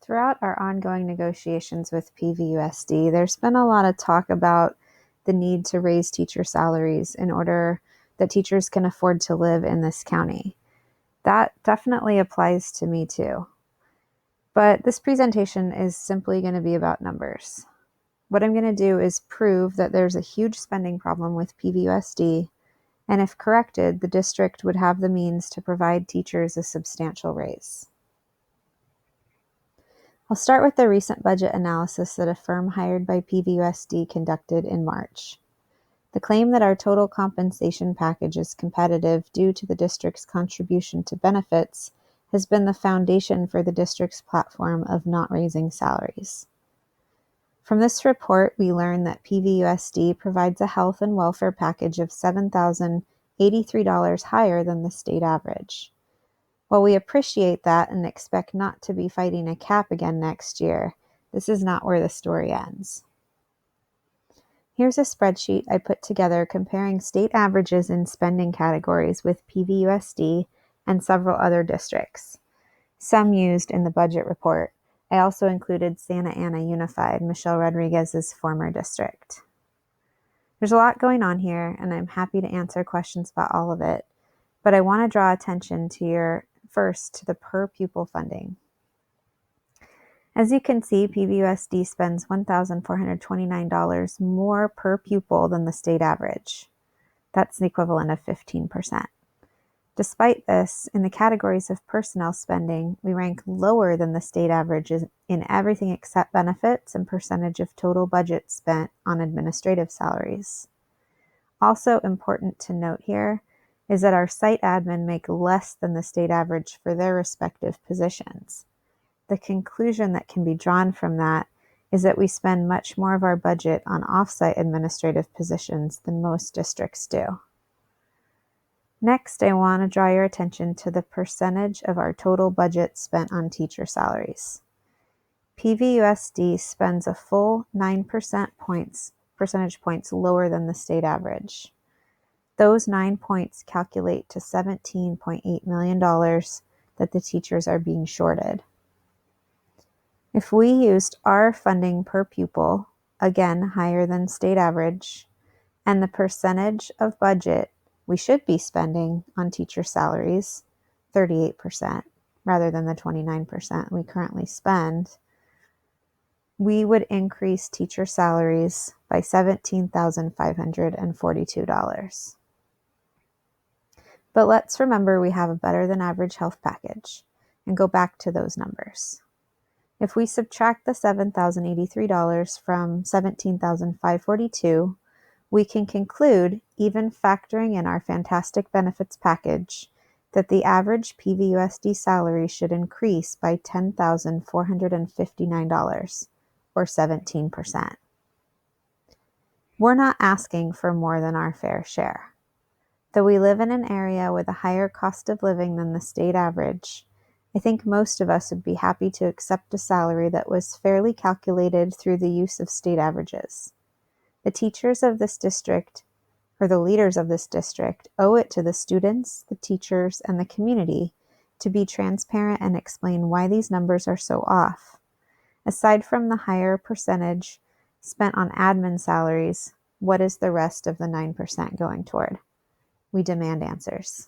Throughout our ongoing negotiations with PVUSD, there's been a lot of talk about the need to raise teacher salaries in order that teachers can afford to live in this county. That definitely applies to me too. But this presentation is simply going to be about numbers. What I'm going to do is prove that there's a huge spending problem with PVUSD, and if corrected, the district would have the means to provide teachers a substantial raise. I'll start with the recent budget analysis that a firm hired by PVUSD conducted in March. The claim that our total compensation package is competitive due to the district's contribution to benefits has been the foundation for the district's platform of not raising salaries. From this report, we learn that PVUSD provides a health and welfare package of $7,083 higher than the state average. While we appreciate that and expect not to be fighting a cap again next year, this is not where the story ends. Here's a spreadsheet I put together comparing state averages in spending categories with PVUSD and several other districts, some used in the budget report. I also included Santa Ana Unified, Michelle Rodriguez's former district. There's a lot going on here, and I'm happy to answer questions about all of it, but I want to draw attention to the per pupil funding. As you can see, PVUSD spends $1,429 more per pupil than the state average. That's the equivalent of 15%. Despite this, in the categories of personnel spending, we rank lower than the state average in everything except benefits and percentage of total budget spent on administrative salaries. Also important to note here is that our site admin make less than the state average for their respective positions. The conclusion that can be drawn from that is that we spend much more of our budget on off-site administrative positions than most districts do. Next, I want to draw your attention to the percentage of our total budget spent on teacher salaries. PVUSD spends a full 9 percentage points lower than the state average. Those 9 points calculate to $17.8 million that the teachers are being shorted. If we used our funding per pupil, again higher than state average, and the percentage of budget we should be spending on teacher salaries, 38%, rather than the 29% we currently spend, we would increase teacher salaries by $17,542. But let's remember we have a better than average health package and go back to those numbers. If we subtract the $7,083 from $17,542, we can conclude, even factoring in our fantastic benefits package, that the average PVUSD salary should increase by $10,459, or 17%. We're not asking for more than our fair share. Though we live in an area with a higher cost of living than the state average, I think most of us would be happy to accept a salary that was fairly calculated through the use of state averages. The teachers of this district, or the leaders of this district, owe it to the students, the teachers, and the community to be transparent and explain why these numbers are so off. Aside from the higher percentage spent on admin salaries, what is the rest of the 9% going toward? We demand answers.